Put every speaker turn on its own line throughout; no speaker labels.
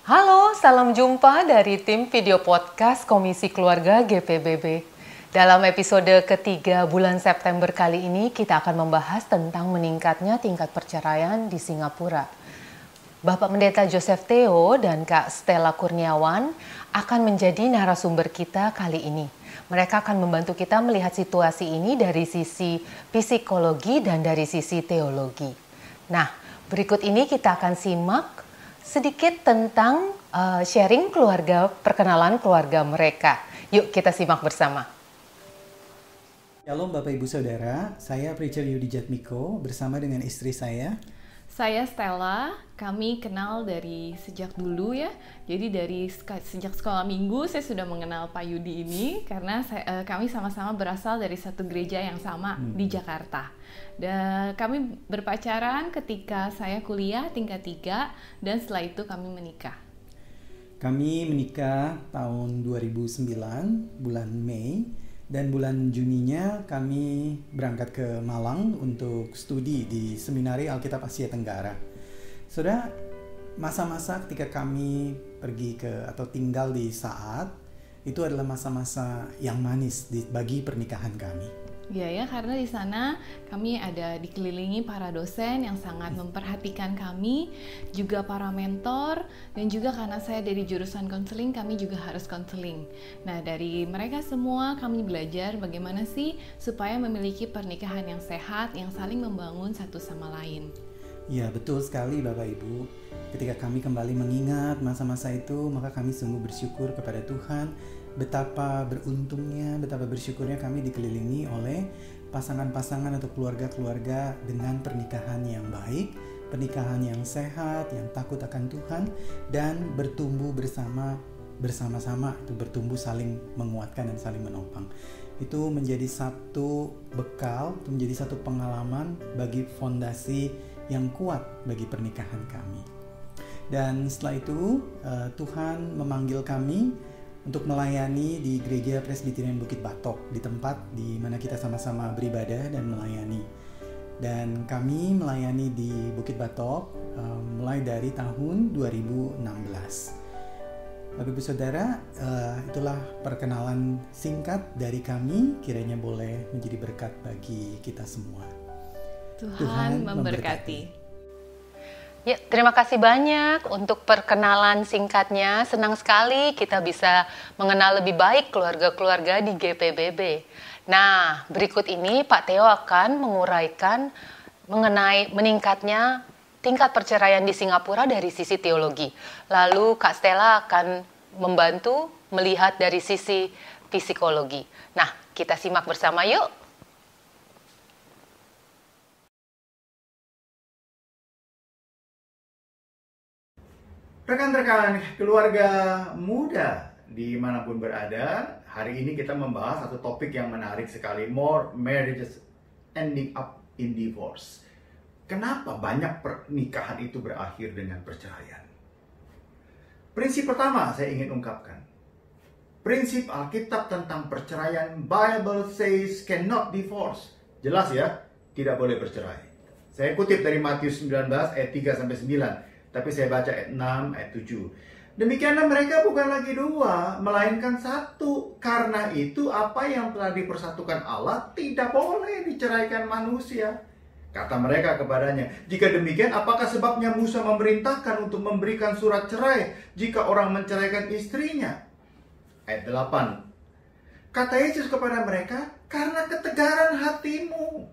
Halo, salam jumpa dari tim video podcast Komisi Keluarga GPBB. Dalam episode ketiga bulan September kali ini, kita akan membahas tentang meningkatnya tingkat perceraian di Singapura. Bapak Pendeta Joseph Theo dan Kak Stella Kurniawan akan menjadi narasumber kita kali ini. Mereka akan membantu kita melihat situasi ini dari sisi psikologi dan dari sisi teologi. Nah, berikut ini kita akan simak sedikit tentang sharing keluarga, perkenalan keluarga mereka. Yuk kita simak bersama.
Shalom Bapak Ibu Saudara, saya Preacher Yudi Jatmiko bersama dengan istri saya.
Saya Stella, kami kenal dari sejak dulu ya. Jadi dari sejak sekolah minggu saya sudah mengenal Pak Yudi ini karena kami sama-sama berasal dari satu gereja yang sama di Jakarta. Dan kami berpacaran ketika saya kuliah tingkat 3 dan setelah itu kami menikah.
Kami menikah tahun 2009, bulan Mei. Dan bulan Juninya kami berangkat ke Malang untuk studi di Seminari Alkitab Asia Tenggara. Saudara, masa-masa ketika kami pergi ke atau tinggal di Saat, itu adalah masa-masa yang manis bagi pernikahan kami.
Ya, karena di sana kami ada dikelilingi para dosen yang sangat memperhatikan kami, juga para mentor, dan juga karena saya dari jurusan konseling, kami juga harus konseling. Nah, dari mereka semua kami belajar bagaimana sih supaya memiliki pernikahan yang sehat, yang saling membangun satu sama lain.
Ya, betul sekali Bapak Ibu. Ketika kami kembali mengingat masa-masa itu, maka kami sungguh bersyukur kepada Tuhan. Betapa beruntungnya, betapa bersyukurnya kami dikelilingi oleh pasangan-pasangan atau keluarga-keluarga dengan pernikahan yang baik, pernikahan yang sehat, yang takut akan Tuhan, dan bertumbuh bersama-sama, itu bertumbuh saling menguatkan dan saling menopang. Itu menjadi satu bekal, itu menjadi satu pengalaman bagi fondasi yang kuat bagi pernikahan kami. Dan setelah itu Tuhan memanggil kami untuk melayani di Gereja Presbyterian Bukit Batok, di tempat di mana kita sama-sama beribadah dan melayani. Dan kami melayani di Bukit Batok mulai dari tahun 2016. Bapak Ibu Saudara, itulah perkenalan singkat dari kami, kiranya boleh menjadi berkat bagi kita semua.
Tuhan memberkati.
Ya, terima kasih banyak untuk perkenalan singkatnya. Senang sekali kita bisa mengenal lebih baik keluarga-keluarga di GPBB. Nah, berikut ini Pak Theo akan menguraikan mengenai meningkatnya tingkat perceraian di Singapura dari sisi teologi. Lalu Kak Stella akan membantu melihat dari sisi psikologi. Nah, kita simak bersama yuk.
Rekan-rekan keluarga muda dimanapun berada, hari ini kita membahas satu topik yang menarik sekali. More marriages ending up in divorce. Kenapa banyak pernikahan itu berakhir dengan perceraian? Prinsip pertama saya ingin ungkapkan. Prinsip Alkitab tentang perceraian, Bible says cannot divorce. Jelas ya, tidak boleh bercerai. Saya kutip dari Matius 19 ayat 3-9. Tapi saya baca ayat 6, ayat 7. Demikianlah mereka bukan lagi dua, melainkan satu. Karena itu apa yang telah dipersatukan Allah tidak boleh diceraikan manusia. Kata mereka kepadanya, jika demikian apakah sebabnya Musa memerintahkan untuk memberikan surat cerai jika orang menceraikan istrinya? Ayat 8. Kata Yesus kepada mereka, karena ketegaran hatimu.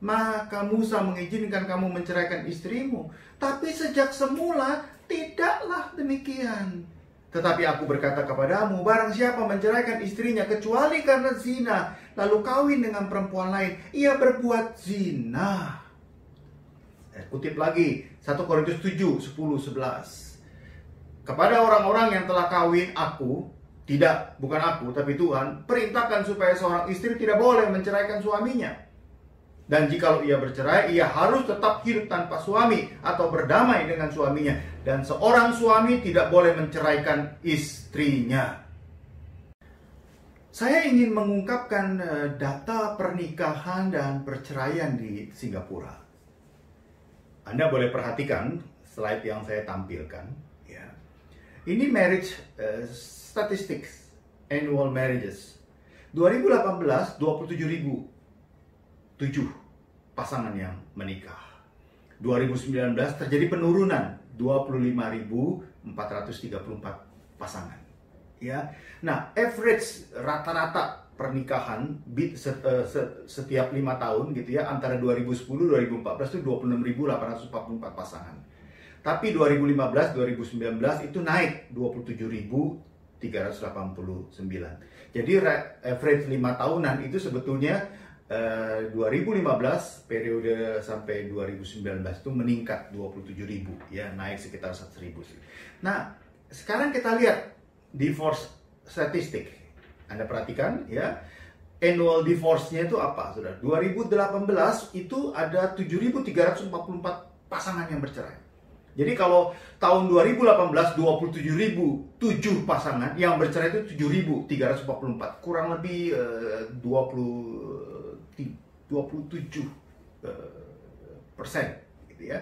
Maka Musa mengizinkan kamu menceraikan istrimu. Tapi sejak semula tidaklah demikian. Tetapi aku berkata kepadamu, barang siapa menceraikan istrinya kecuali karena zina, lalu kawin dengan perempuan lain, ia berbuat zina. Kutip lagi, 1 Korintus 7, 10, 11. Kepada orang-orang yang telah kawin bukan aku, tapi Tuhan, perintahkan supaya seorang istri tidak boleh menceraikan suaminya. Dan jikalau ia bercerai, ia harus tetap hidup tanpa suami atau berdamai dengan suaminya. Dan seorang suami tidak boleh menceraikan istrinya. Saya ingin mengungkapkan data pernikahan dan perceraian di Singapura. Anda boleh perhatikan slide yang saya tampilkan. Ya. Ini marriage statistics, annual marriages. 2018 27.007 pasangan yang menikah. 2019 terjadi penurunan 25.434 pasangan. Ya. Nah, average rata-rata pernikahan setiap 5 tahun gitu ya, antara 2010-2014 itu 26.844 pasangan. Tapi 2015-2019 itu naik 27.389. Jadi average 5 tahunan itu sebetulnya 2015 periode sampai 2019 itu meningkat 27.000 ya, naik sekitar 1.000. Nah, sekarang kita lihat divorce statistik. Anda perhatikan ya, annual divorce-nya itu apa, Saudara? 2018 itu ada 7.344 pasangan yang bercerai. Jadi kalau tahun 2018 27.007 pasangan, yang bercerai itu 7.344, kurang lebih 27% gitu ya.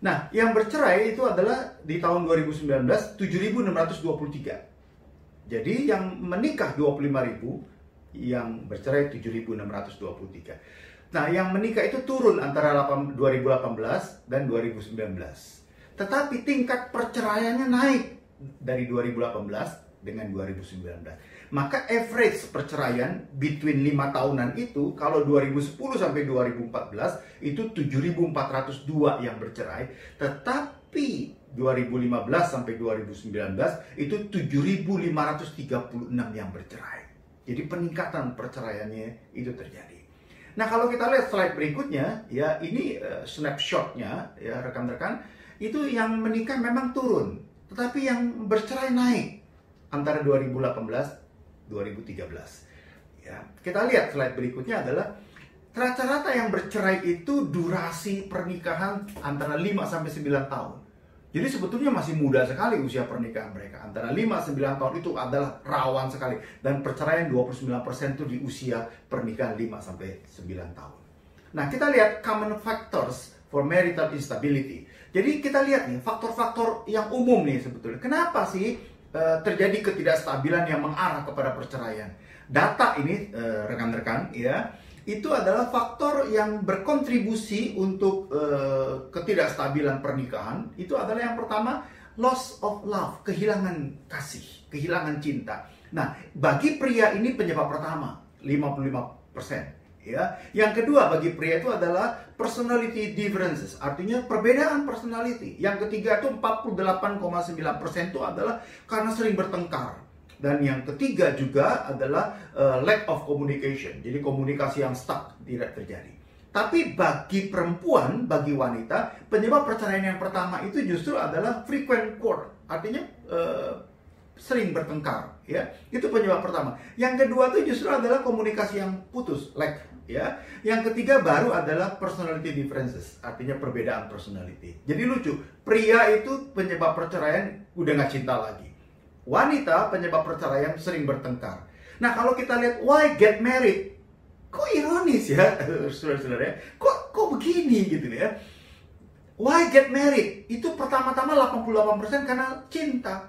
Nah, yang bercerai itu adalah di tahun 2019 7.623. Jadi yang menikah 25.000, yang bercerai 7.623. Nah, yang menikah itu turun antara 2018 dan 2019. Tetapi tingkat perceraiannya naik dari 2018 dengan 2019. Maka average perceraian between 5 tahunan itu, kalau 2010 sampai 2014 itu 7.402 yang bercerai. Tetapi 2015 sampai 2019 itu 7.536 yang bercerai. Jadi peningkatan perceraiannya itu terjadi. Nah, kalau kita lihat slide berikutnya, ya ini snapshotnya, ya rekan-rekan, itu yang menikah memang turun, tetapi yang bercerai naik antara 2018-2013. Ya, kita lihat slide berikutnya adalah rata-rata yang bercerai itu durasi pernikahan antara 5 sampai 9 tahun. Jadi sebetulnya masih muda sekali usia pernikahan mereka. Antara 5-9 tahun itu adalah rawan sekali. Dan perceraian 29% itu di usia pernikahan 5-9 tahun. Nah, kita lihat common factors for marital instability. Jadi kita lihat nih faktor-faktor yang umum nih sebetulnya. Kenapa sih terjadi ketidakstabilan yang mengarah kepada perceraian? Data ini rekan-rekan ya, itu adalah faktor yang berkontribusi untuk ketidakstabilan pernikahan. Itu adalah yang pertama, loss of love, kehilangan kasih, kehilangan cinta. Nah, bagi pria ini penyebab pertama, 55%. Ya, yang kedua bagi pria itu adalah personality differences, artinya perbedaan personality. Yang ketiga itu 48,9% itu adalah karena sering bertengkar. Dan yang ketiga juga adalah lack of communication, jadi komunikasi yang stuck, tidak terjadi. Tapi bagi perempuan, bagi wanita, penyebab perceraian yang pertama itu justru adalah frequent quarrel, artinya sering bertengkar, ya. Itu penyebab pertama. Yang kedua itu justru adalah komunikasi yang putus, lack, ya. Yang ketiga baru adalah personality differences, artinya perbedaan personality. Jadi lucu, pria itu penyebab perceraian udah nggak cinta lagi. Wanita penyebab perceraian sering bertengkar. Nah, kalau kita lihat why get married, kok ironis ya, saudara-saudara ya? Kok begini gitu ya? Why get married? Itu pertama-tama 88% karena cinta.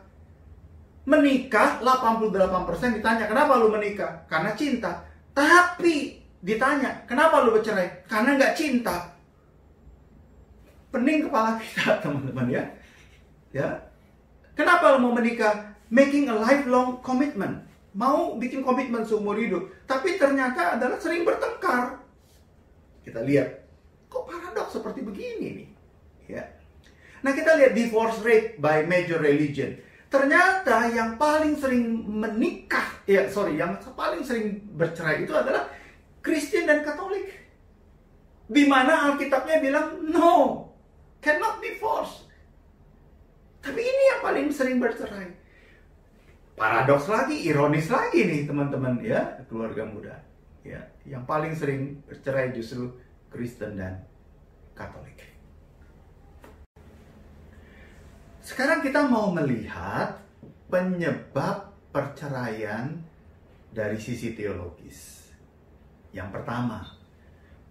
Menikah 88% ditanya, kenapa lu menikah? Karena cinta. Tapi ditanya, kenapa lu bercerai? Karena nggak cinta. Pening kepala kita, teman-teman ya. Ya. Kenapa lu mau menikah? Making a lifelong commitment. Mau bikin komitmen seumur hidup. Tapi ternyata adalah sering bertengkar. Kita lihat, kok paradoks seperti begini nih? Ya. Nah, kita lihat divorce rate by major religion. Ternyata yang paling sering menikah, yang paling sering bercerai itu adalah Kristen dan Katolik. Di mana Alkitabnya bilang, no, cannot divorce. Tapi ini yang paling sering bercerai. Paradoks lagi, ironis lagi nih teman-teman ya, keluarga muda. Ya, yang paling sering bercerai justru Kristen dan Katolik. Sekarang kita mau melihat penyebab perceraian dari sisi teologis. Yang pertama,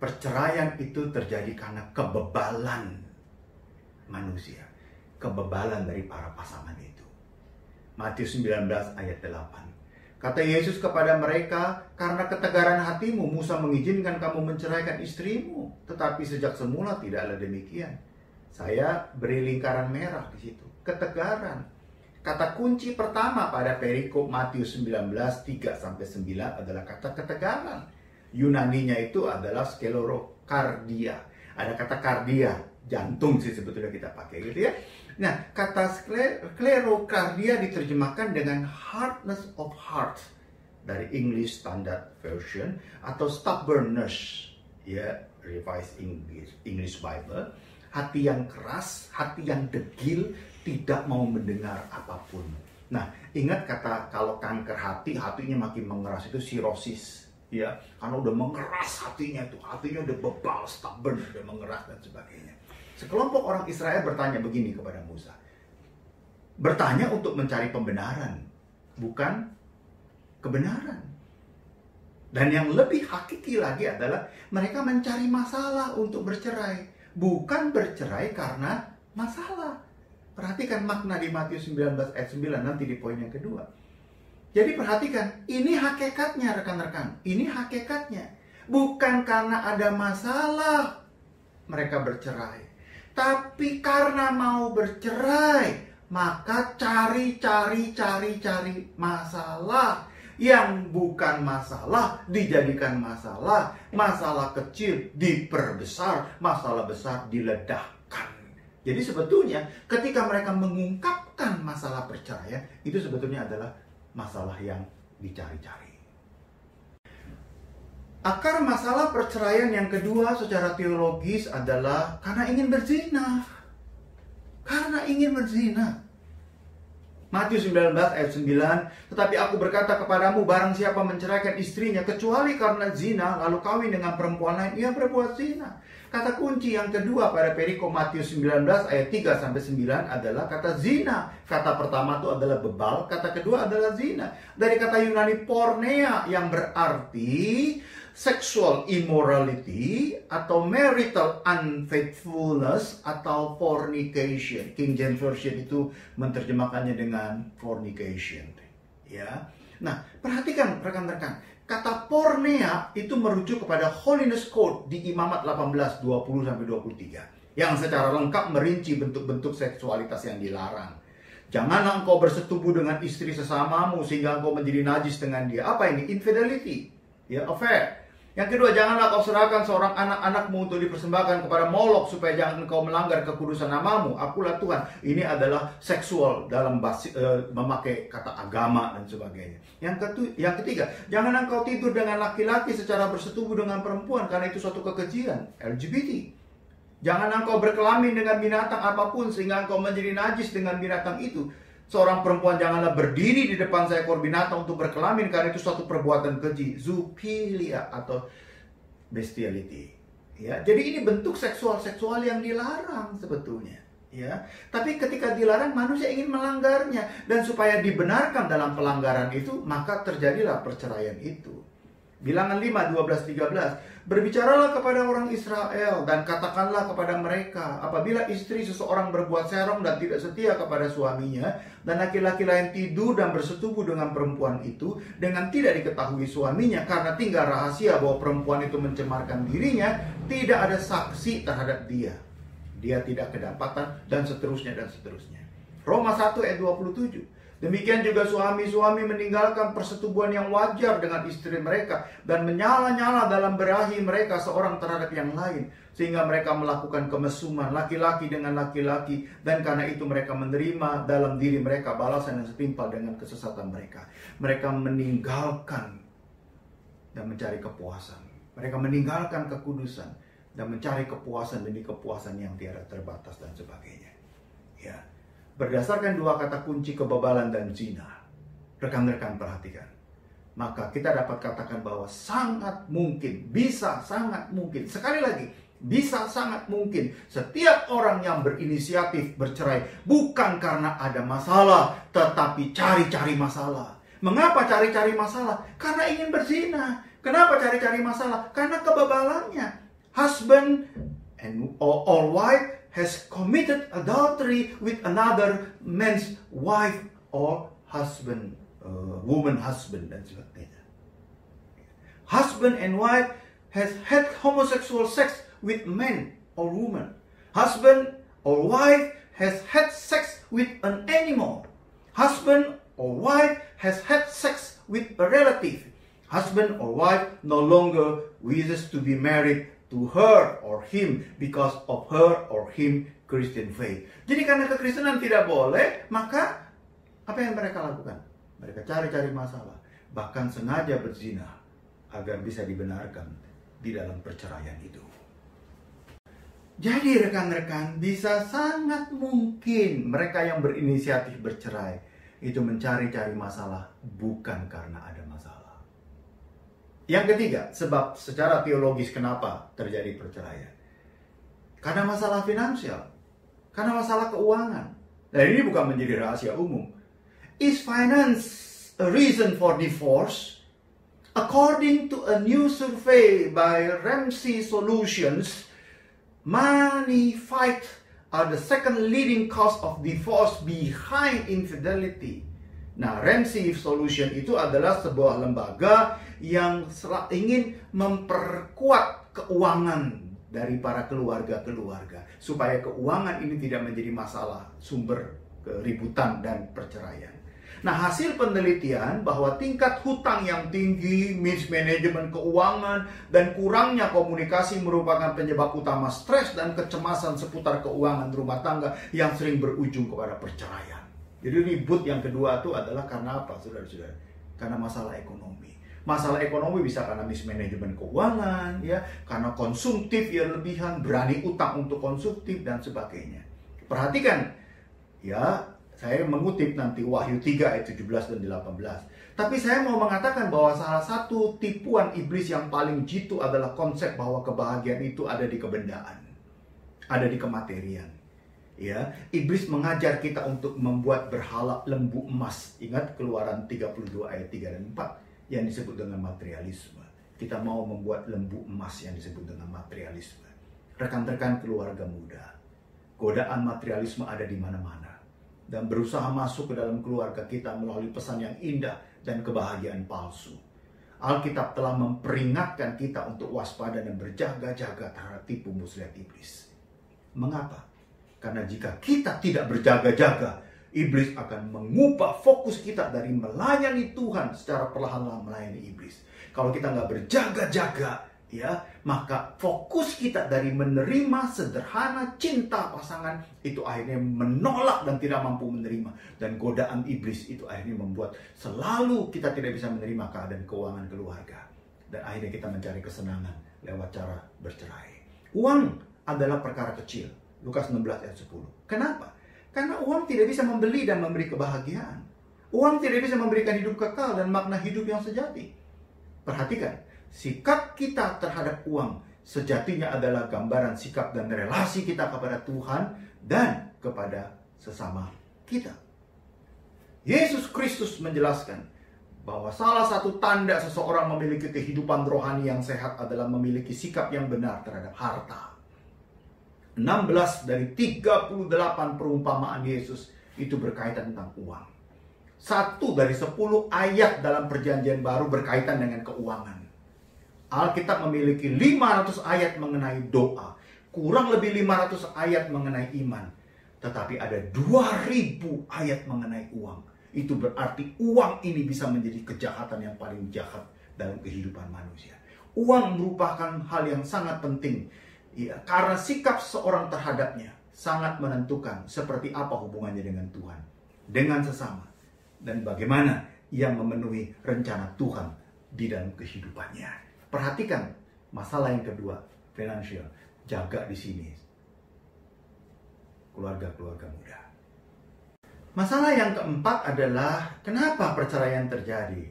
perceraian itu terjadi karena kebebalan manusia. Kebebalan dari para pasangan itu. Matius 19 ayat 8. Kata Yesus kepada mereka, karena ketegaran hatimu Musa mengizinkan kamu menceraikan istrimu, tetapi sejak semula tidaklah demikian. Saya beri lingkaran merah di situ. Ketegaran. Kata kunci pertama pada perikop Matius 19 3-9 adalah kata ketegaran. Yunaninya itu adalah sklorokardia. Ada kata kardia, jantung sih sebetulnya kita pakai gitu ya. Nah, kata sklerokardia diterjemahkan dengan hardness of heart dari English Standard Version atau stubbornness, ya, Revised English Bible. Hati yang keras, hati yang degil, tidak mau mendengar apapun. Nah, ingat kata kalau kanker hati, hatinya makin mengeras itu sirosis, ya, karena udah mengeras hatinya tuh, hatinya udah bebal, stubborn, udah mengeras dan sebagainya. Sekelompok orang Israel bertanya begini kepada Musa. Bertanya untuk mencari pembenaran, bukan kebenaran. Dan yang lebih hakiki lagi adalah mereka mencari masalah untuk bercerai, bukan bercerai karena masalah. Perhatikan makna di Matius 19 ayat 9 nanti di poin yang kedua. Jadi perhatikan, ini hakikatnya rekan-rekan, ini hakikatnya. Bukan karena ada masalah mereka bercerai. Tapi karena mau bercerai, maka cari masalah. Yang bukan masalah dijadikan masalah. Masalah kecil diperbesar, masalah besar diledakkan. Jadi sebetulnya ketika mereka mengungkapkan masalah perceraian, itu sebetulnya adalah masalah yang dicari-cari. Akar masalah perceraian yang kedua secara teologis adalah karena ingin berzina. Karena ingin berzina. Matius 19 ayat 9, tetapi aku berkata kepadamu, barang siapa menceraikan istrinya kecuali karena zina, lalu kawin dengan perempuan lain, ia berbuat zina. Kata kunci yang kedua pada perikop Matius 19 ayat 3-9 adalah kata zina. Kata pertama itu adalah bebal, kata kedua adalah zina. Dari kata Yunani porneia yang berarti sexual immorality atau marital unfaithfulness atau fornication. King James Version itu menerjemahkannya dengan fornication. Ya. Nah, perhatikan rekan-rekan. Kata porneia itu merujuk kepada Holiness Code di Imamat 18:20-23 yang secara lengkap merinci bentuk-bentuk seksualitas yang dilarang. Janganlah engkau bersetubuh dengan istri sesamamu sehingga engkau menjadi najis dengan dia. Apa ini? Infidelity. Ya, affair. Yang kedua, janganlah kau serahkan seorang anak-anakmu untuk dipersembahkan kepada Molok supaya jangan engkau melanggar kekudusan namamu. Akulah Tuhan. Ini adalah seksual dalam memakai kata agama dan sebagainya. Yang ketiga, jangan engkau tidur dengan laki-laki secara bersetubuh dengan perempuan karena itu suatu kekejian. LGBT. Jangan engkau berkelamin dengan binatang apapun sehingga engkau menjadi najis dengan binatang itu. Seorang perempuan janganlah berdiri di depan seekor binatang untuk berkelamin karena itu suatu perbuatan keji, zoofilia atau bestiality. Ya, jadi ini bentuk seksual yang dilarang sebetulnya. Ya, tapi ketika dilarang manusia ingin melanggarnya dan supaya dibenarkan dalam pelanggaran itu maka terjadilah perceraian itu. Bilangan 5, 12, 13. Berbicaralah kepada orang Israel dan katakanlah kepada mereka, apabila istri seseorang berbuat serong dan tidak setia kepada suaminya, dan laki-laki lain tidur dan bersetubuh dengan perempuan itu dengan tidak diketahui suaminya karena tinggal rahasia bahwa perempuan itu mencemarkan dirinya, tidak ada saksi terhadap dia. Dia tidak kedapatan dan seterusnya dan seterusnya. Roma 1 ayat 27. Demikian juga suami-suami meninggalkan persetubuhan yang wajar dengan istri mereka dan menyala-nyala dalam berahi mereka seorang terhadap yang lain sehingga mereka melakukan kemesuman laki-laki dengan laki-laki dan karena itu mereka menerima dalam diri mereka balasan yang setimpal dengan kesesatan mereka. Mereka meninggalkan dan mencari kepuasan. Mereka meninggalkan kekudusan dan mencari kepuasan demi kepuasan yang tiada terbatas dan sebagainya. Ya. Berdasarkan dua kata kunci kebebalan dan zina, rekan-rekan perhatikan. Maka kita dapat katakan bahwa sangat mungkin, bisa sangat mungkin, sekali lagi, bisa sangat mungkin setiap orang yang berinisiatif bercerai bukan karena ada masalah, tetapi cari-cari masalah. Mengapa cari-cari masalah? Karena ingin berzina. Kenapa cari-cari masalah? Karena kebebalannya. Husband or wife has committed adultery with another man's wife or husband, woman husband dan sebagainya. Husband and wife has had homosexual sex with man or woman. Husband or wife has had sex with an animal. Husband or wife has had sex with a relative. Husband or wife no longer wishes to be married to her or him because of her or him Christian faith. Jadi karena kekristenan tidak boleh, maka apa yang mereka lakukan? Mereka cari-cari masalah, bahkan sengaja berzina agar bisa dibenarkan di dalam perceraian itu. Jadi rekan-rekan, bisa sangat mungkin mereka yang berinisiatif bercerai itu mencari-cari masalah bukan karena ada masalah. Yang ketiga, sebab secara teologis kenapa terjadi perceraian? Karena masalah finansial, karena masalah keuangan. Dan ini bukan menjadi rahasia umum. Is finance a reason for divorce? According to a new survey by Ramsey Solutions, money fight are the second leading cause of divorce behind infidelity. Nah, Ramsey Solution itu adalah sebuah lembaga yang ingin memperkuat keuangan dari para keluarga-keluarga supaya keuangan ini tidak menjadi masalah sumber keributan dan perceraian. Nah, hasil penelitian bahwa tingkat hutang yang tinggi, mismanajemen keuangan, dan kurangnya komunikasi merupakan penyebab utama stres dan kecemasan seputar keuangan rumah tangga yang sering berujung kepada perceraian. Jadi ribut yang kedua itu adalah karena apa, saudara-saudara? Karena masalah ekonomi. Masalah ekonomi bisa karena mismanajemen keuangan, ya, karena konsumtif yang lebihan, berani utang untuk konsumtif, dan sebagainya. Perhatikan, ya, saya mengutip nanti Wahyu 3 ayat 17 dan 18. Tapi saya mau mengatakan bahwa salah satu tipuan iblis yang paling jitu adalah konsep bahwa kebahagiaan itu ada di kebendaan, ada di kematerian. Ya, iblis mengajar kita untuk membuat berhala lembu emas. Ingat Keluaran 32 ayat 3 dan 4 yang disebut dengan materialisme. Kita mau membuat lembu emas yang disebut dengan materialisme. Rekan-rekan keluarga muda, godaan materialisme ada di mana-mana dan berusaha masuk ke dalam keluarga kita melalui pesan yang indah dan kebahagiaan palsu. Alkitab telah memperingatkan kita untuk waspada dan berjaga-jaga terhadap tipu muslihat iblis. Mengapa? Karena jika kita tidak berjaga-jaga, iblis akan mengubah fokus kita dari melayani Tuhan secara perlahan-lahan melayani iblis. Kalau kita nggak berjaga-jaga, ya, maka fokus kita dari menerima sederhana cinta pasangan itu akhirnya menolak dan tidak mampu menerima, dan godaan iblis itu akhirnya membuat selalu kita tidak bisa menerima keadaan keuangan keluarga, dan akhirnya kita mencari kesenangan lewat cara bercerai. Uang adalah perkara kecil, Lukas 16 ayat 10. Kenapa? Karena uang tidak bisa membeli dan memberi kebahagiaan. Uang tidak bisa memberikan hidup kekal dan makna hidup yang sejati. Perhatikan, sikap kita terhadap uang sejatinya adalah gambaran sikap dan relasi kita kepada Tuhan dan kepada sesama kita. Yesus Kristus menjelaskan bahwa salah satu tanda seseorang memiliki kehidupan rohani yang sehat adalah memiliki sikap yang benar terhadap harta. 16 dari 38 perumpamaan Yesus itu berkaitan tentang uang. 1 dari 10 ayat dalam Perjanjian Baru berkaitan dengan keuangan. Alkitab memiliki 500 ayat mengenai doa, kurang lebih 500 ayat mengenai iman, tetapi ada 2000 ayat mengenai uang. Itu berarti uang ini bisa menjadi kejahatan yang paling jahat dalam kehidupan manusia. Uang merupakan hal yang sangat penting, ya, karena sikap seorang terhadapnya sangat menentukan seperti apa hubungannya dengan Tuhan, dengan sesama, dan bagaimana ia memenuhi rencana Tuhan di dalam kehidupannya. Perhatikan masalah yang kedua, finansial. Jaga di sini, keluarga-keluarga muda. Masalah yang keempat adalah kenapa perceraian terjadi.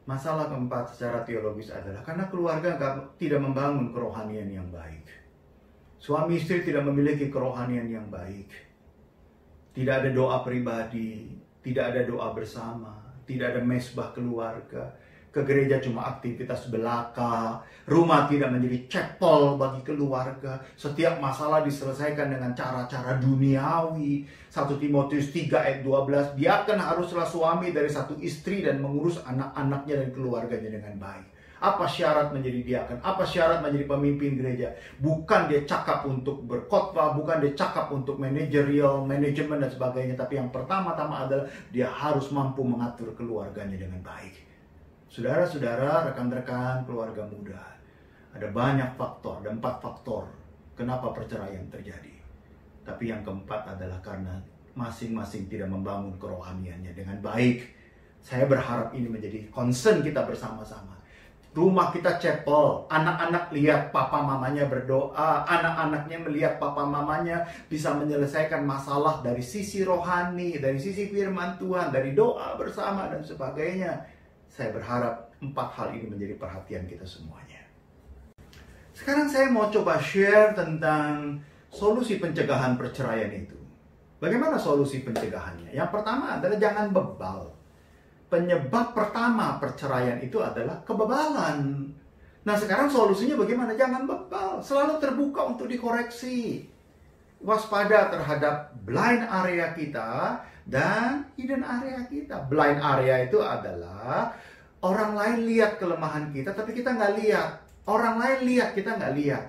Masalah keempat secara teologis adalah karena keluarga tidak membangun kerohanian yang baik. Suami istri tidak memiliki kerohanian yang baik. Tidak ada doa pribadi, tidak ada doa bersama, tidak ada mesbah keluarga. Ke gereja cuma aktivitas belaka, rumah tidak menjadi chapel bagi keluarga. Setiap masalah diselesaikan dengan cara-cara duniawi. 1 Timotius 3 ayat 12, diaken haruslah suami dari satu istri dan mengurus anak-anaknya dan keluarganya dengan baik. Apa syarat menjadi diaken? Apa syarat menjadi pemimpin gereja? Bukan dia cakap untuk berkhotbah, bukan dia cakap untuk managerial, manajemen dan sebagainya. Tapi yang pertama-tama adalah dia harus mampu mengatur keluarganya dengan baik. Saudara-saudara, rekan-rekan keluarga muda, ada banyak faktor, ada 4 faktor kenapa perceraian terjadi. Tapi yang keempat adalah karena masing-masing tidak membangun kerohaniannya dengan baik. Saya berharap ini menjadi concern kita bersama-sama. Rumah kita chapel, anak-anak lihat papa mamanya berdoa, anak-anaknya melihat papa mamanya bisa menyelesaikan masalah dari sisi rohani, dari sisi firman Tuhan, dari doa bersama dan sebagainya. Saya berharap 4 hal ini menjadi perhatian kita semuanya. Sekarang saya mau coba share tentang solusi pencegahan perceraian itu. Bagaimana solusi pencegahannya? Yang pertama adalah jangan bebal. Penyebab pertama perceraian itu adalah kebebalan. Nah, sekarang solusinya bagaimana? Jangan bebal. Selalu terbuka untuk dikoreksi. Waspada terhadap blind area kita dan hidden area kita. Blind area itu adalah orang lain lihat kelemahan kita, tapi kita nggak lihat. Orang lain lihat, kita nggak lihat.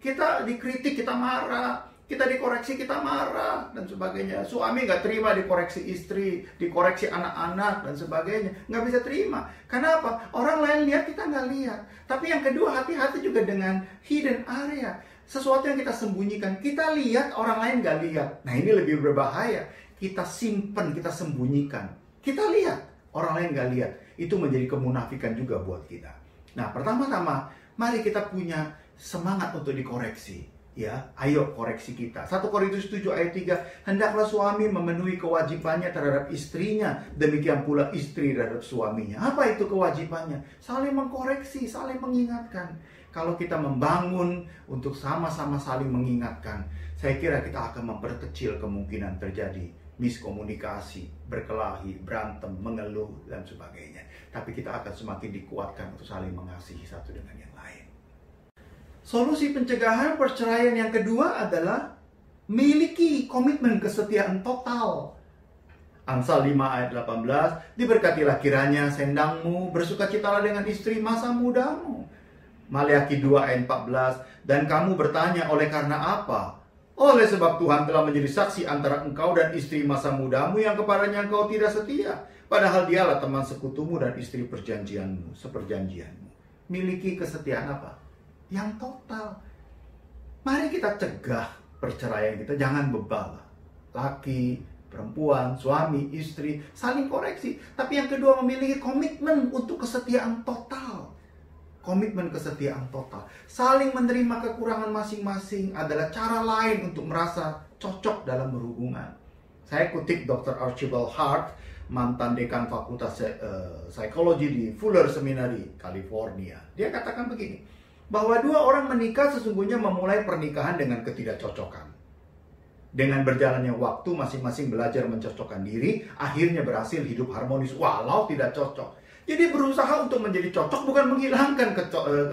Kita dikritik, kita marah. Kita dikoreksi, kita marah, dan sebagainya. Suami nggak terima dikoreksi istri, dikoreksi anak-anak, dan sebagainya. Nggak bisa terima. Karena apa? Orang lain lihat, kita nggak lihat. Tapi yang kedua, hati-hati juga dengan hidden area. Sesuatu yang kita sembunyikan. Kita lihat, orang lain nggak lihat. Nah, ini lebih berbahaya. Kita simpan, kita sembunyikan. Kita lihat, orang lain nggak lihat. Itu menjadi kemunafikan juga buat kita. Nah, pertama-tama, mari kita punya semangat untuk dikoreksi. Ya, ayo koreksi kita. 1 Korintus 7 ayat 3, hendaklah suami memenuhi kewajibannya terhadap istrinya, demikian pula istri terhadap suaminya. Apa itu kewajibannya? Saling mengkoreksi, saling mengingatkan. Kalau kita membangun untuk sama-sama saling mengingatkan, saya kira kita akan memperkecil kemungkinan terjadi miskomunikasi, berkelahi, berantem, mengeluh, dan sebagainya. Tapi kita akan semakin dikuatkan untuk saling mengasihi satu dengan yang lain. Solusi pencegahan perceraian yang kedua adalah miliki komitmen kesetiaan total. Amsal 5 ayat 18, diberkatilah kiranya sendangmu, bersukacitalah dengan istri masa mudamu. Maleakhi 2 ayat 14, dan kamu bertanya oleh karena apa? Oleh sebab Tuhan telah menjadi saksi antara engkau dan istri masa mudamu yang kepadanya engkau tidak setia. Padahal dialah teman sekutumu dan istri seperjanjianmu. Miliki kesetiaan apa? Yang total. Mari kita cegah perceraian kita, jangan bebal. Laki, perempuan, suami, istri, saling koreksi. Tapi yang kedua, memiliki komitmen untuk kesetiaan total. Komitmen kesetiaan total. Saling menerima kekurangan masing-masing adalah cara lain untuk merasa cocok dalam berhubungan. Saya kutip Dr. Archibald Hart, mantan dekan Fakultas Psikologi di Fuller Seminary, California. Dia katakan begini, bahwa 2 orang menikah sesungguhnya memulai pernikahan dengan ketidakcocokan. Dengan berjalannya waktu, masing-masing belajar mencocokkan diri, akhirnya berhasil hidup harmonis walau tidak cocok. Jadi berusaha untuk menjadi cocok, bukan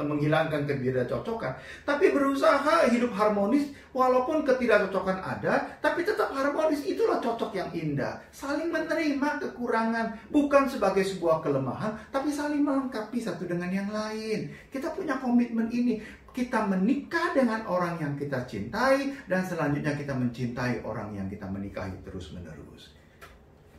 menghilangkan ketidakcocokan, tapi berusaha hidup harmonis walaupun ketidakcocokan ada, tapi tetap harmonis. Itulah cocok yang indah. Saling menerima kekurangan, bukan sebagai sebuah kelemahan, tapi saling melengkapi satu dengan yang lain. Kita punya komitmen ini. Kita menikah dengan orang yang kita cintai, dan selanjutnya kita mencintai orang yang kita menikahi terus-menerus.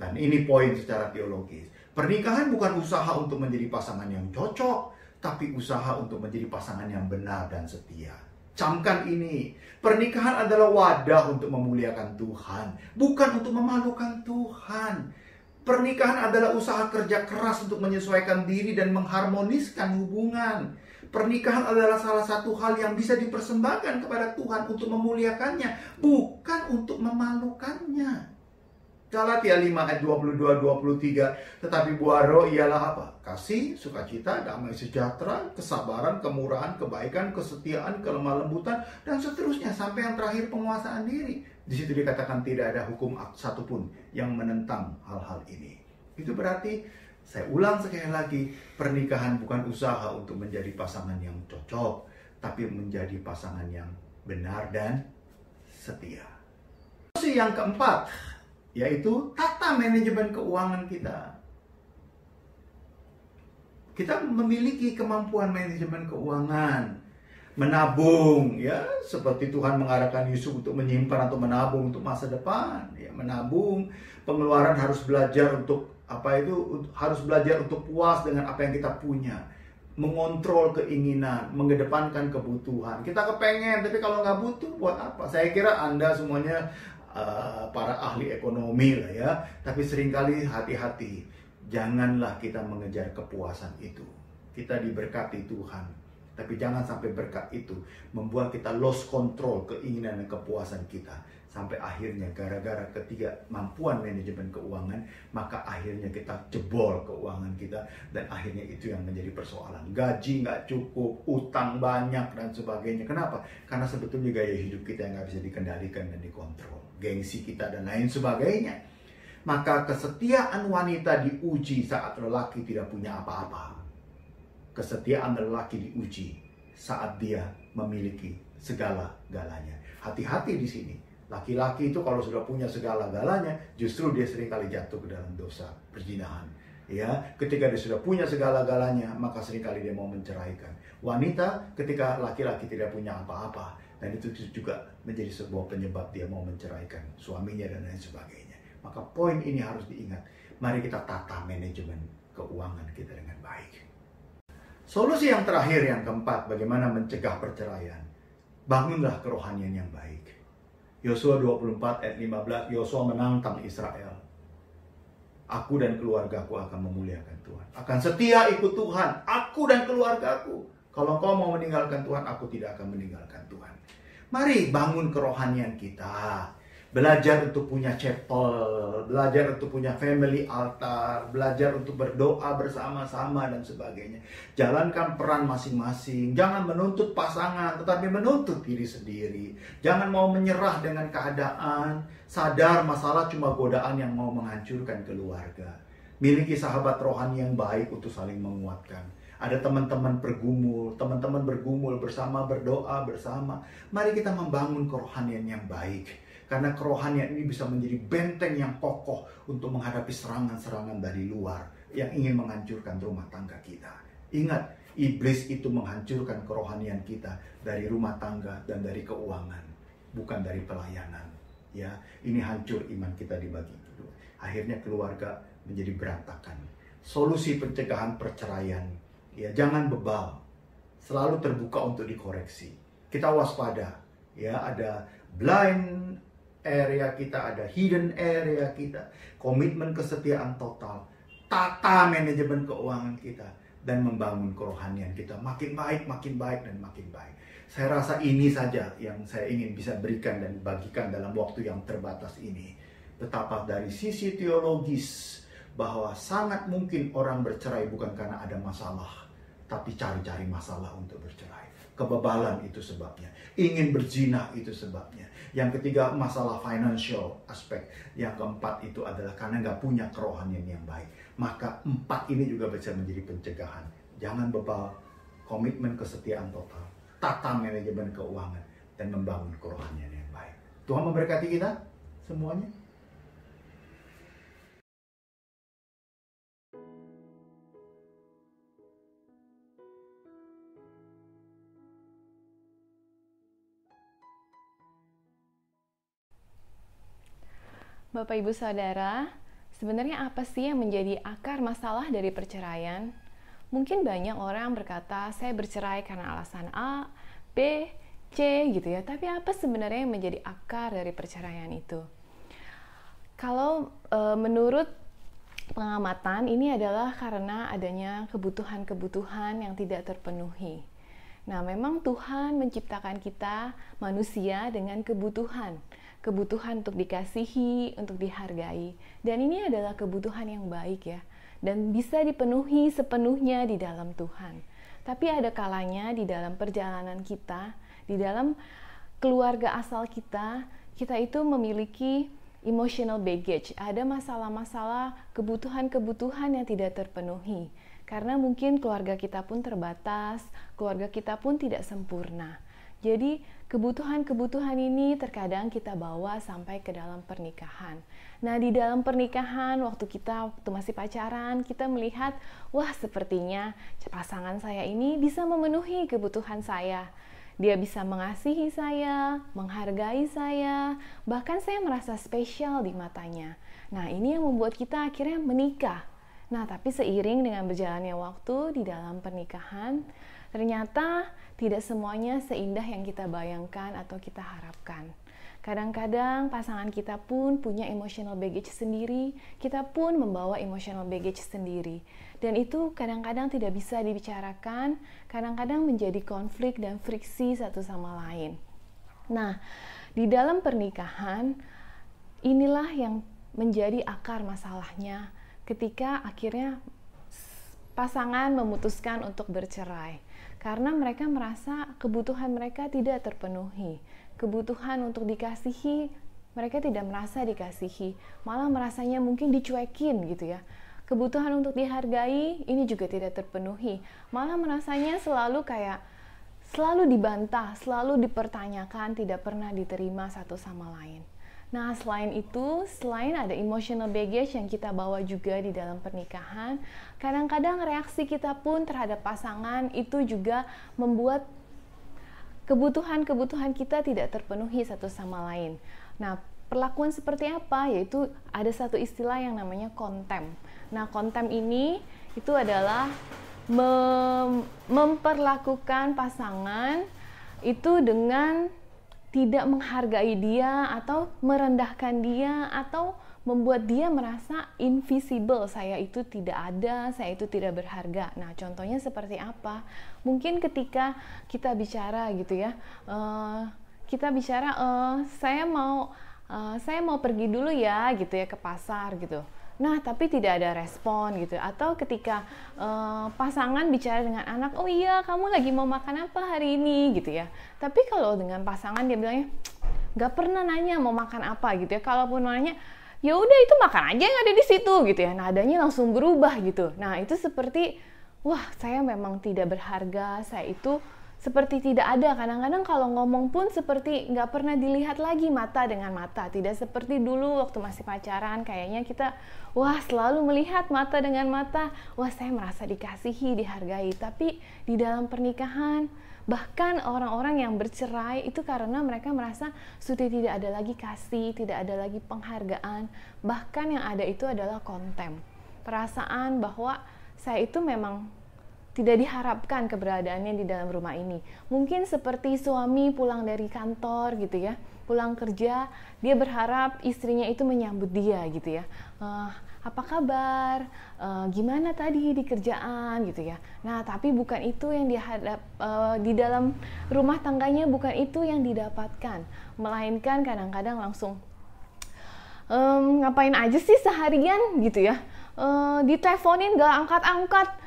Dan ini poin secara teologis. Pernikahan bukan usaha untuk menjadi pasangan yang cocok, tapi usaha untuk menjadi pasangan yang benar dan setia. Camkan ini, pernikahan adalah wadah untuk memuliakan Tuhan, bukan untuk memalukan Tuhan. Pernikahan adalah usaha kerja keras untuk menyesuaikan diri dan mengharmoniskan hubungan. Pernikahan adalah salah satu hal yang bisa dipersembahkan kepada Tuhan untuk memuliakannya, bukan untuk memalukannya. Galatia 5 ayat 22-23, tetapi buah roh ialah apa? Kasih, sukacita, damai sejahtera, kesabaran, kemurahan, kebaikan, kesetiaan, kelemah lembutan, dan seterusnya sampai yang terakhir penguasaan diri. Di situ dikatakan tidak ada hukum satupun yang menentang hal-hal ini. Itu berarti Saya ulang sekali lagi, pernikahan bukan usaha untuk menjadi pasangan yang cocok, tapi menjadi pasangan yang benar dan setia. Solusi yang keempat, yaitu tata manajemen keuangan kita. Kita memiliki kemampuan manajemen keuangan, menabung, ya, seperti Tuhan mengarahkan Yusuf untuk menyimpan atau menabung untuk masa depan, ya, menabung. Pengeluaran harus belajar untuk harus belajar untuk puas dengan apa yang kita punya, mengontrol keinginan, mengedepankan kebutuhan. Kita kepengen, tapi kalau nggak butuh buat apa? Saya kira Anda semuanya para ahli ekonomi lah ya, tapi seringkali hati-hati. Janganlah kita mengejar kepuasan itu. Kita diberkati Tuhan, tapi jangan sampai berkat itu membuat kita lost control keinginan dan kepuasan kita. Sampai akhirnya gara-gara ketidakmampuan manajemen keuangan, maka akhirnya kita jebol keuangan kita. Dan akhirnya itu yang menjadi persoalan. Gaji nggak cukup, utang banyak dan sebagainya. Kenapa? Karena sebetulnya gaya hidup kita yang nggak bisa dikendalikan dan dikontrol. Gengsi kita dan lain sebagainya. Maka kesetiaan wanita diuji saat lelaki tidak punya apa-apa. Kesetiaan lelaki diuji saat dia memiliki segala-galanya. Hati-hati di sini. Laki-laki itu kalau sudah punya segala-galanya, justru dia seringkali jatuh ke dalam dosa perzinahan. Ya, ketika dia sudah punya segala-galanya, maka seringkali dia mau menceraikan. Wanita, ketika laki-laki tidak punya apa-apa, dan itu juga menjadi sebuah penyebab dia mau menceraikan suaminya dan lain sebagainya. Maka poin ini harus diingat. Mari kita tata manajemen keuangan kita dengan baik. Solusi yang terakhir, yang keempat, bagaimana mencegah perceraian. Bangunlah kerohanian yang baik. Yosua 24 ayat 15, Yosua menantang Israel. Aku dan keluargaku akan memuliakan Tuhan. Akan setia ikut Tuhan, aku dan keluargaku. Kalau kau mau meninggalkan Tuhan, aku tidak akan meninggalkan Tuhan. Mari bangun kerohanian kita. Belajar untuk punya chapel, belajar untuk punya family altar, belajar untuk berdoa bersama-sama dan sebagainya. Jalankan peran masing-masing. Jangan menuntut pasangan, tetapi menuntut diri sendiri. Jangan mau menyerah dengan keadaan. Sadar masalah cuma godaan yang mau menghancurkan keluarga. Miliki sahabat rohani yang baik untuk saling menguatkan. Ada teman-teman bergumul bersama, berdoa bersama. Mari kita membangun kerohanian yang baik. Karena kerohanian ini bisa menjadi benteng yang kokoh untuk menghadapi serangan-serangan dari luar yang ingin menghancurkan rumah tangga kita. Ingat, iblis itu menghancurkan kerohanian kita dari rumah tangga dan dari keuangan, bukan dari pelayanan. Ya, ini hancur iman kita dibagi kedua. Akhirnya keluarga menjadi berantakan. Solusi pencegahan perceraian, ya, jangan bebal. Selalu terbuka untuk dikoreksi. Kita waspada. Ya, ada blind area kita, ada hidden area kita, komitmen kesetiaan total, tata manajemen keuangan kita, dan membangun kerohanian kita makin baik, dan makin baik. Saya rasa ini saja yang saya ingin bisa berikan dan bagikan dalam waktu yang terbatas ini. Betapa dari sisi teologis, bahwa sangat mungkin orang bercerai bukan karena ada masalah, tapi cari-cari masalah untuk bercerai. Kebebalan itu sebabnya. Ingin berzina itu sebabnya. Yang ketiga, masalah financial aspek. Yang keempat itu adalah karena nggak punya kerohanian yang baik. Maka 4 ini juga bisa menjadi pencegahan. Jangan bebal, komitmen kesetiaan total, tata manajemen keuangan, dan membangun kerohanian yang baik. Tuhan memberkati kita semuanya.
Bapak Ibu Saudara, sebenarnya apa sih yang menjadi akar masalah dari perceraian? Mungkin banyak orang berkata, saya bercerai karena alasan A, B, C gitu ya. Tapi apa sebenarnya yang menjadi akar dari perceraian itu? Kalau menurut pengamatan, ini adalah karena adanya kebutuhan-kebutuhan yang tidak terpenuhi. Nah, memang Tuhan menciptakan kita manusia dengan kebutuhan untuk dikasihi, untuk dihargai. Dan ini adalah kebutuhan yang baik ya. Dan bisa dipenuhi sepenuhnya di dalam Tuhan. Tapi ada kalanya di dalam perjalanan kita, di dalam keluarga asal kita, kita itu memiliki emotional baggage, ada masalah-masalah, kebutuhan-kebutuhan yang tidak terpenuhi. Karena mungkin keluarga kita pun terbatas, keluarga kita pun tidak sempurna. Jadi kebutuhan-kebutuhan ini terkadang kita bawa sampai ke dalam pernikahan. Nah, di dalam pernikahan waktu masih pacaran, kita melihat, wah sepertinya pasangan saya ini bisa memenuhi kebutuhan saya. Dia bisa mengasihi saya, menghargai saya, bahkan saya merasa spesial di matanya. Nah, ini yang membuat kita akhirnya menikah. Nah, tapi seiring dengan berjalannya waktu di dalam pernikahan, ternyata tidak semuanya seindah yang kita bayangkan atau kita harapkan. Kadang-kadang pasangan kita pun punya emotional baggage sendiri, kita pun membawa emotional baggage sendiri. Dan itu kadang-kadang tidak bisa dibicarakan, kadang-kadang menjadi konflik dan friksi satu sama lain. Nah, di dalam pernikahan, inilah yang menjadi akar masalahnya ketika akhirnya pasangan memutuskan untuk bercerai. Karena mereka merasa kebutuhan mereka tidak terpenuhi. Kebutuhan untuk dikasihi, mereka tidak merasa dikasihi, malah merasanya mungkin dicuekin gitu ya. Kebutuhan untuk dihargai, ini juga tidak terpenuhi, malah merasanya selalu dibantah, selalu dipertanyakan, tidak pernah diterima satu sama lain. Nah, selain itu, selain ada emotional baggage yang kita bawa juga di dalam pernikahan, kadang-kadang reaksi kita pun terhadap pasangan itu juga membuat kebutuhan-kebutuhan kita tidak terpenuhi satu sama lain. Nah, perlakuan seperti apa? Yaitu ada satu istilah yang namanya contempt. Nah, contempt ini itu adalah memperlakukan pasangan itu dengan tidak menghargai dia atau merendahkan dia atau membuat dia merasa invisible, saya itu tidak ada, saya itu tidak berharga. Nah, contohnya seperti apa? Mungkin ketika kita bicara gitu ya, saya mau pergi dulu ya gitu ya ke pasar gitu. Nah, tapi tidak ada respon gitu. Atau ketika pasangan bicara dengan anak, oh iya kamu lagi mau makan apa hari ini gitu ya. Tapi kalau dengan pasangan dia bilangnya, nggak pernah nanya mau makan apa gitu ya. Kalaupun nanya, ya udah itu makan aja yang ada di situ gitu ya. Nadanya langsung berubah gitu. Nah, itu seperti, wah saya memang tidak berharga, saya itu seperti tidak ada. Kadang-kadang kalau ngomong pun seperti nggak pernah dilihat lagi mata dengan mata. Tidak seperti dulu waktu masih pacaran, kayaknya kita wah selalu melihat mata dengan mata. Wah saya merasa dikasihi, dihargai. Tapi di dalam pernikahan, bahkan orang-orang yang bercerai itu karena mereka merasa sudah tidak ada lagi kasih, tidak ada lagi penghargaan. Bahkan yang ada itu adalah contempt. Perasaan bahwa saya itu memang tidak diharapkan keberadaannya di dalam rumah ini. Mungkin seperti suami pulang dari kantor gitu ya, pulang kerja, dia berharap istrinya itu menyambut dia gitu ya. Apa kabar? Gimana tadi di kerjaan gitu ya. Nah, tapi bukan itu yang di dalam rumah tangganya, bukan itu yang didapatkan. Melainkan kadang-kadang langsung ngapain aja sih seharian gitu ya. Diteleponin gak angkat-angkat.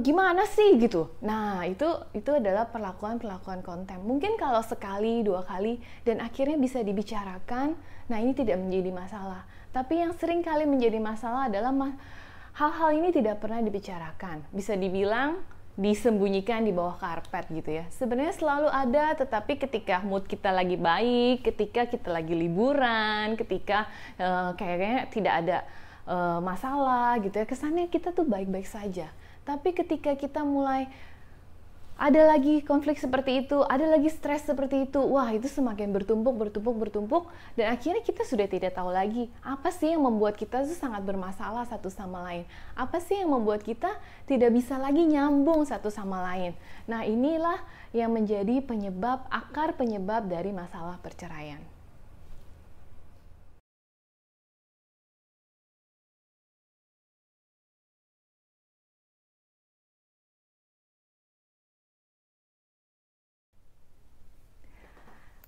Gimana sih gitu. Nah, itu adalah perlakuan contempt. Mungkin kalau sekali, 2 kali dan akhirnya bisa dibicarakan, nah ini tidak menjadi masalah. Tapi yang sering kali menjadi masalah adalah hal-hal ini tidak pernah dibicarakan. Bisa dibilang disembunyikan di bawah karpet gitu ya. Sebenarnya selalu ada, tetapi ketika mood kita lagi baik, ketika kita lagi liburan, ketika kayaknya tidak ada masalah gitu ya, kesannya kita tuh baik-baik saja. Tapi ketika kita mulai ada lagi konflik seperti itu, ada lagi stres seperti itu, wah itu semakin bertumpuk, dan akhirnya kita sudah tidak tahu lagi apa sih yang membuat kita itu sangat bermasalah satu sama lain. Apa sih yang membuat kita tidak bisa lagi nyambung satu sama lain. Nah, inilah yang menjadi akar penyebab dari masalah perceraian.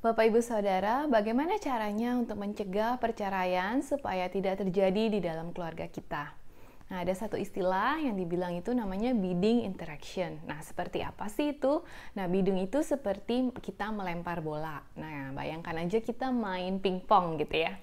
Bapak Ibu Saudara, bagaimana caranya untuk mencegah perceraian supaya tidak terjadi di dalam keluarga kita? Nah, ada satu istilah yang dibilang itu namanya bidding interaction. Nah, seperti apa sih itu? Nah, bidding itu seperti kita melempar bola. Nah, bayangkan aja kita main pingpong gitu ya.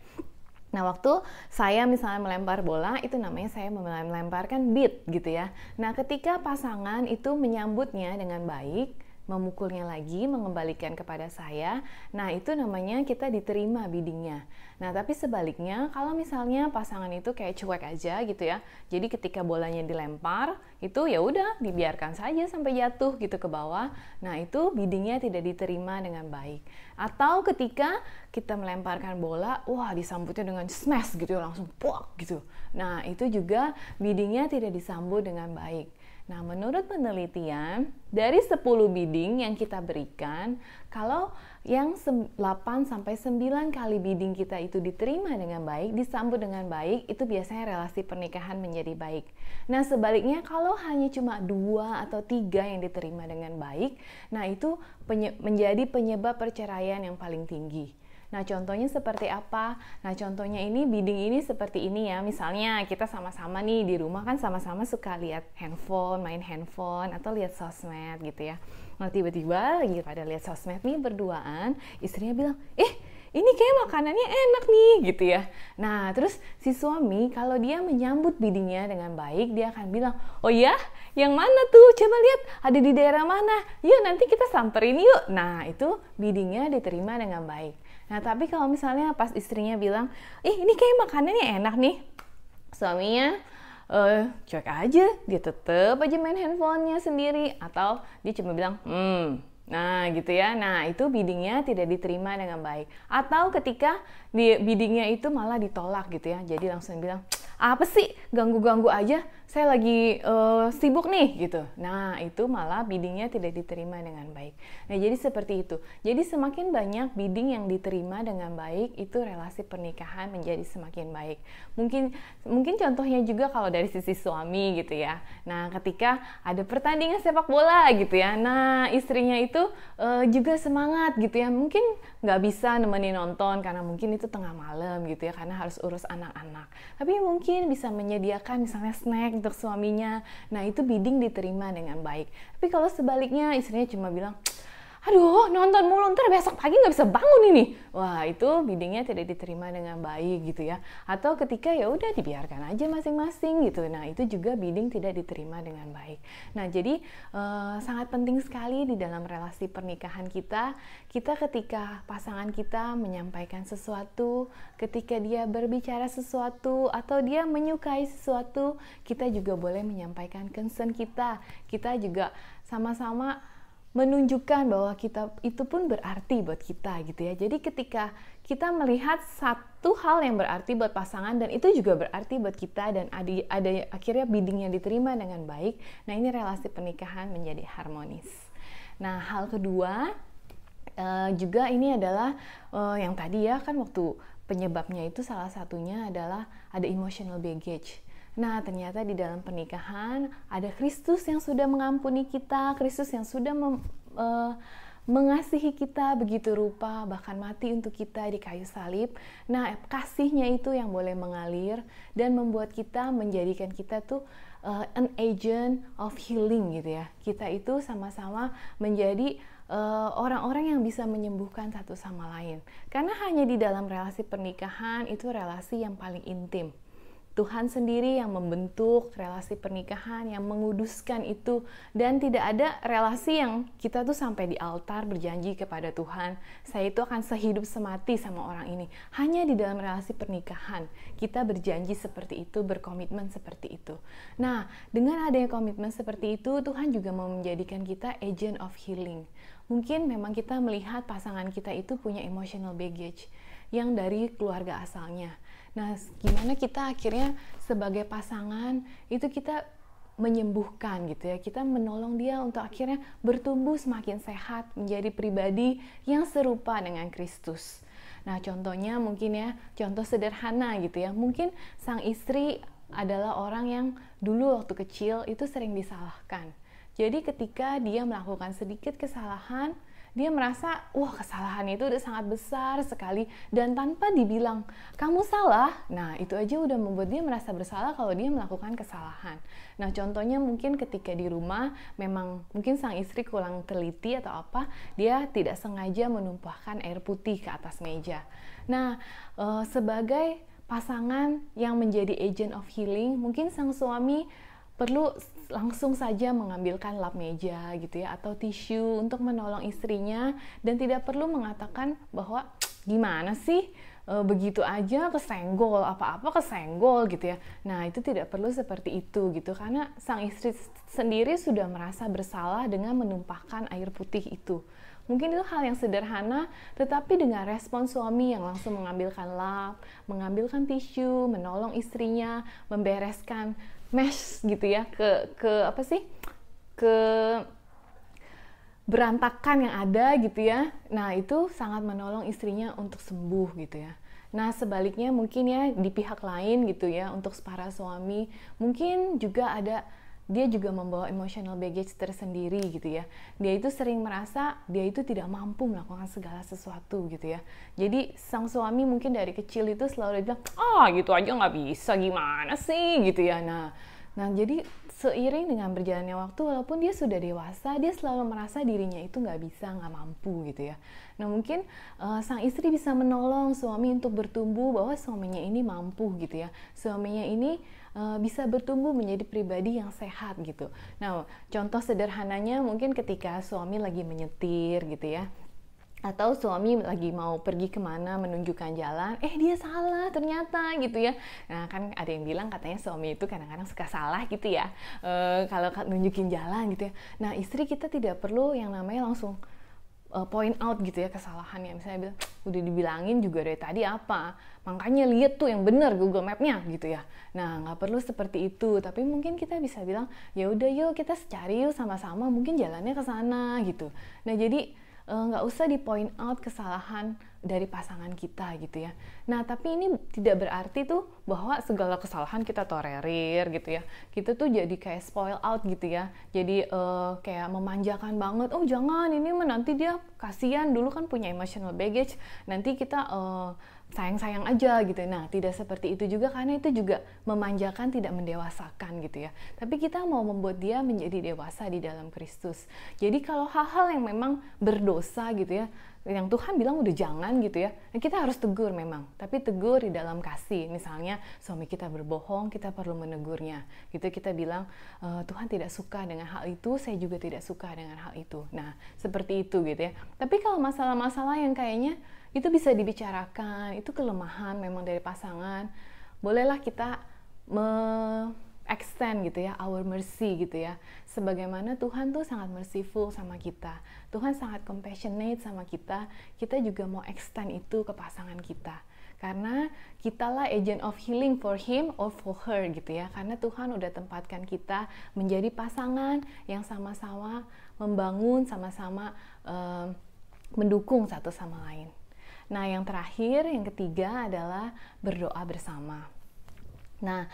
Nah, waktu saya misalnya melempar bola, itu namanya saya melemparkan beat gitu ya. Nah, ketika pasangan itu menyambutnya dengan baik, memukulnya lagi, mengembalikan kepada saya, nah itu namanya kita diterima biddingnya. Nah, tapi sebaliknya, kalau misalnya pasangan itu kayak cuek aja gitu ya, jadi ketika bolanya dilempar, itu ya udah dibiarkan saja sampai jatuh gitu ke bawah, nah itu biddingnya tidak diterima dengan baik. Atau ketika kita melemparkan bola, wah disambutnya dengan smash gitu, langsung puak gitu. Nah, itu juga biddingnya tidak disambut dengan baik. Nah, menurut penelitian, dari 10 bidding yang kita berikan, kalau yang 8-9 kali bidding kita itu diterima dengan baik, disambut dengan baik, itu biasanya relasi pernikahan menjadi baik. Nah, sebaliknya kalau hanya cuma 2 atau 3 yang diterima dengan baik, nah itu menjadi penyebab perceraian yang paling tinggi. Nah, contohnya seperti apa? Nah, contohnya ini bidding ini seperti ini ya. Misalnya kita sama-sama nih di rumah kan sama-sama suka lihat handphone, main handphone atau lihat sosmed gitu ya. Nah, tiba-tiba lagi pada lihat sosmed nih berduaan, istrinya bilang, ini kayak makanannya enak nih gitu ya. Nah, terus si suami kalau dia menyambut biddingnya dengan baik, dia akan bilang, oh ya, yang mana tuh? Coba lihat ada di daerah mana? Yuk nanti kita samperin yuk. Nah, itu biddingnya diterima dengan baik. Nah, tapi kalau misalnya pas istrinya bilang, ini kayak makanannya enak nih, suaminya cuek aja, dia tetep aja main handphonenya sendiri, atau dia cuma bilang, nah gitu ya. Nah, itu biddingnya tidak diterima dengan baik. Atau ketika biddingnya itu malah ditolak gitu ya, jadi langsung bilang, apa sih ganggu-ganggu aja, saya lagi sibuk nih gitu. Nah, itu malah biddingnya tidak diterima dengan baik. Nah, jadi seperti itu. Jadi semakin banyak bidding yang diterima dengan baik, itu relasi pernikahan menjadi semakin baik. Mungkin contohnya juga kalau dari sisi suami gitu ya. Nah, ketika ada pertandingan sepak bola gitu ya, nah istrinya itu juga semangat gitu ya. Mungkin nggak bisa nemenin nonton karena mungkin itu tengah malam gitu ya, karena harus urus anak-anak. Tapi mungkin bisa menyediakan misalnya snack untuk suaminya. Nah, itu bidding diterima dengan baik. Tapi kalau sebaliknya istrinya cuma bilang, aduh nonton mulu, ntar besok pagi nggak bisa bangun ini. Wah, itu biddingnya tidak diterima dengan baik gitu ya. Atau ketika ya udah dibiarkan aja masing-masing gitu. Nah, itu juga bidding tidak diterima dengan baik. Nah, jadi sangat penting sekali di dalam relasi pernikahan kita ketika pasangan kita menyampaikan sesuatu, ketika dia berbicara sesuatu atau dia menyukai sesuatu, kita juga boleh menyampaikan concern kita. Kita juga sama-sama menunjukkan bahwa kita itu pun berarti buat kita gitu ya. Jadi ketika kita melihat satu hal yang berarti buat pasangan dan itu juga berarti buat kita dan ada akhirnya biddingnya diterima dengan baik, nah ini relasi pernikahan menjadi harmonis. Nah, hal kedua juga ini adalah yang tadi ya kan waktu penyebabnya itu salah satunya adalah ada emotional baggage. Nah, ternyata di dalam pernikahan ada Kristus yang sudah mengampuni kita, Kristus yang sudah mengasihi kita begitu rupa, bahkan mati untuk kita di kayu salib. Nah, kasihnya itu yang boleh mengalir dan membuat kita, menjadikan kita tuh an agent of healing gitu ya. Kita itu sama-sama menjadi orang-orang yang bisa menyembuhkan satu sama lain. Karena hanya di dalam relasi pernikahan itu relasi yang paling intim. Tuhan sendiri yang membentuk relasi pernikahan, yang menguduskan itu, dan tidak ada relasi yang kita tuh sampai di altar berjanji kepada Tuhan, saya itu akan sehidup semati sama orang ini. Hanya di dalam relasi pernikahan kita berjanji seperti itu, berkomitmen seperti itu. Nah, dengan adanya komitmen seperti itu, Tuhan juga mau menjadikan kita agent of healing. Mungkin memang kita melihat pasangan kita itu punya emotional baggage yang dari keluarga asalnya. Nah, gimana kita akhirnya sebagai pasangan itu kita menyembuhkan gitu ya, kita menolong dia untuk akhirnya bertumbuh semakin sehat, menjadi pribadi yang serupa dengan Kristus. Nah, contohnya mungkin ya, contoh sederhana gitu ya, mungkin sang istri adalah orang yang dulu waktu kecil itu sering disalahkan. Jadi ketika dia melakukan sedikit kesalahan, dia merasa, wah kesalahan itu udah sangat besar sekali, dan tanpa dibilang, kamu salah, nah itu aja udah membuat dia merasa bersalah kalau dia melakukan kesalahan. Nah, contohnya mungkin ketika di rumah, memang mungkin sang istri kurang teliti atau apa, dia tidak sengaja menumpahkan air putih ke atas meja. Nah, sebagai pasangan yang menjadi agent of healing, mungkin sang suami perlu langsung saja mengambilkan lap meja gitu ya, atau tisu untuk menolong istrinya, dan tidak perlu mengatakan bahwa gimana sih begitu aja kesenggol, apa-apa kesenggol gitu ya. Nah, itu tidak perlu seperti itu gitu, karena sang istri sendiri sudah merasa bersalah dengan menumpahkan air putih itu. Mungkin itu hal yang sederhana, tetapi dengan respon suami yang langsung mengambilkan lap, mengambilkan tisu, menolong istrinya, membereskan mesh gitu ya, ke berantakan yang ada gitu ya. Nah, itu sangat menolong istrinya untuk sembuh gitu ya. Nah, sebaliknya mungkin ya di pihak lain gitu ya, untuk para suami mungkin juga ada, dia juga membawa emotional baggage tersendiri gitu ya. Dia itu sering merasa dia itu tidak mampu melakukan segala sesuatu gitu ya. Jadi sang suami mungkin dari kecil itu selalu bilang, gitu aja nggak bisa, gimana sih gitu ya. Nah jadi seiring dengan berjalannya waktu, walaupun dia sudah dewasa, dia selalu merasa dirinya itu nggak bisa, nggak mampu gitu ya. Nah, mungkin sang istri bisa menolong suami untuk bertumbuh bahwa suaminya ini mampu gitu ya. Suaminya ini bisa bertumbuh menjadi pribadi yang sehat gitu. Nah, contoh sederhananya mungkin ketika suami lagi menyetir gitu ya, atau suami lagi mau pergi kemana menunjukkan jalan, dia salah ternyata gitu ya. Nah, kan ada yang bilang katanya suami itu kadang-kadang suka salah gitu ya, kalau nunjukin jalan gitu ya. Nah, istri kita tidak perlu yang namanya langsung point out gitu ya kesalahannya. Misalnya bilang, udah dibilangin juga dari tadi apa, makanya lihat tuh yang benar Google Map-nya gitu ya. Nah, nggak perlu seperti itu, tapi mungkin kita bisa bilang, ya udah yuk kita cari yuk sama-sama, mungkin jalannya ke sana gitu. Nah, jadi nggak usah di point out kesalahan dari pasangan kita gitu ya. Nah, tapi ini tidak berarti tuh bahwa segala kesalahan kita tolerir gitu ya. Kita tuh jadi kayak spoil out gitu ya. Jadi kayak memanjakan banget. Oh jangan, ini mah nanti dia kasihan, dulu kan punya emotional baggage. Nanti kita sayang-sayang aja gitu. Nah, tidak seperti itu juga, karena itu juga memanjakan, tidak mendewasakan gitu ya. Tapi kita mau membuat dia menjadi dewasa di dalam Kristus. Jadi kalau hal-hal yang memang berdosa gitu ya, yang Tuhan bilang udah jangan gitu ya, kita harus tegur memang, tapi tegur di dalam kasih. Misalnya suami kita berbohong, kita perlu menegurnya gitu. Kita bilang, Tuhan tidak suka dengan hal itu, saya juga tidak suka dengan hal itu. Nah, seperti itu gitu ya. Tapi kalau masalah-masalah yang kayaknya itu bisa dibicarakan, itu kelemahan memang dari pasangan, bolehlah kita extend gitu ya, our mercy gitu ya. Sebagaimana Tuhan tuh sangat merciful sama kita, Tuhan sangat compassionate sama kita, kita juga mau extend itu ke pasangan kita. Karena kitalah agent of healing for him or for her gitu ya. Karena Tuhan udah tempatkan kita menjadi pasangan yang sama-sama membangun, sama-sama mendukung satu sama lain. Nah, yang terakhir, yang ketiga adalah berdoa bersama. Nah,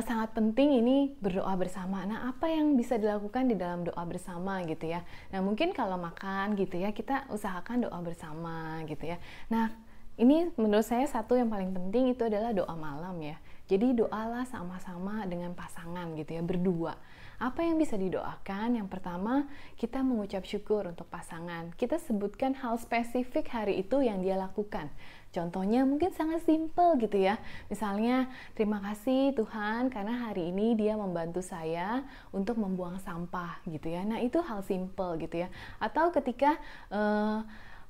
sangat penting ini berdoa bersama. Nah, apa yang bisa dilakukan di dalam doa bersama gitu ya? Nah, mungkin kalau makan gitu ya, kita usahakan doa bersama gitu ya. Nah, ini menurut saya satu yang paling penting itu adalah doa malam ya. Jadi doalah sama-sama dengan pasangan gitu ya, berdua. Apa yang bisa didoakan? Yang pertama, kita mengucap syukur untuk pasangan. Kita sebutkan hal spesifik hari itu yang dia lakukan. Contohnya mungkin sangat simpel gitu ya. Misalnya, terima kasih Tuhan karena hari ini dia membantu saya untuk membuang sampah gitu ya. Nah, itu hal simpel gitu ya. Atau ketika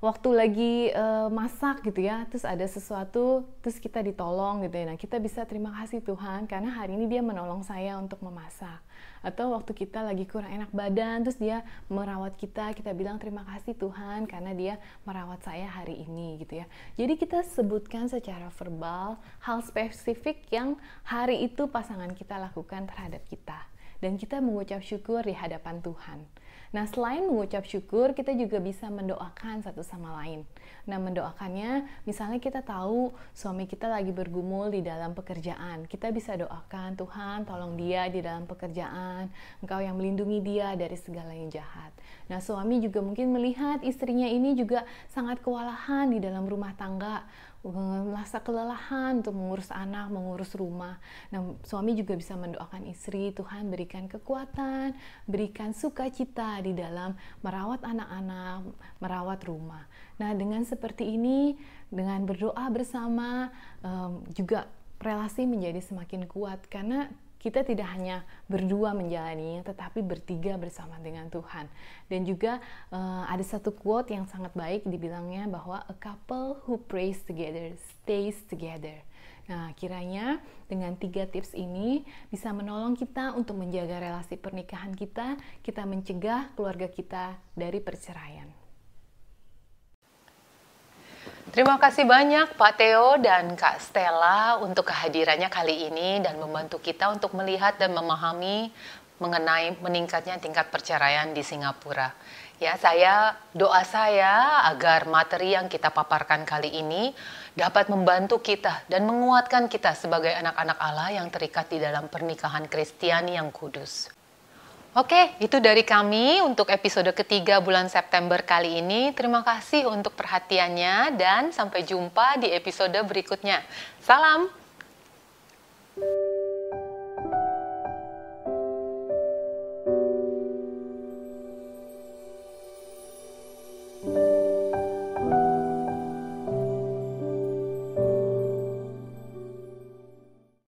waktu lagi masak gitu ya, terus ada sesuatu, terus kita ditolong gitu ya. Nah, kita bisa terima kasih Tuhan karena hari ini dia menolong saya untuk memasak. Atau waktu kita lagi kurang enak badan, terus dia merawat kita, kita bilang terima kasih Tuhan karena dia merawat saya hari ini gitu ya. Jadi kita sebutkan secara verbal hal spesifik yang hari itu pasangan kita lakukan terhadap kita. Dan kita mengucap syukur di hadapan Tuhan. Nah, selain mengucap syukur, kita juga bisa mendoakan satu sama lain. Nah, mendoakannya, misalnya kita tahu suami kita lagi bergumul di dalam pekerjaan. Kita bisa doakan, Tuhan tolong dia di dalam pekerjaan. Engkau yang melindungi dia dari segala yang jahat. Nah, suami juga mungkin melihat istrinya ini juga sangat kewalahan di dalam rumah tangga. merasa kelelahan untuk mengurus anak, mengurus rumah. Nah, suami juga bisa mendoakan istri, Tuhan berikan kekuatan, berikan sukacita di dalam merawat anak-anak, merawat rumah. Nah, dengan seperti ini, dengan berdoa bersama, juga relasi menjadi semakin kuat, karena kita tidak hanya berdua menjalaninya, tetapi bertiga bersama dengan Tuhan. Dan juga ada satu quote yang sangat baik, dibilangnya bahwa a couple who prays together stays together. Nah, kiranya dengan 3 tips ini bisa menolong kita untuk menjaga relasi pernikahan kita mencegah keluarga kita dari perceraian.
Terima kasih banyak Pak Theo dan Kak Stella untuk kehadirannya kali ini dan membantu kita untuk melihat dan memahami mengenai meningkatnya tingkat perceraian di Singapura. Ya, doa saya agar materi yang kita paparkan kali ini dapat membantu kita dan menguatkan kita sebagai anak-anak Allah yang terikat di dalam pernikahan Kristiani yang kudus. Oke, itu dari kami untuk episode ketiga bulan September kali ini. Terima kasih untuk perhatiannya dan sampai jumpa di episode berikutnya. Salam!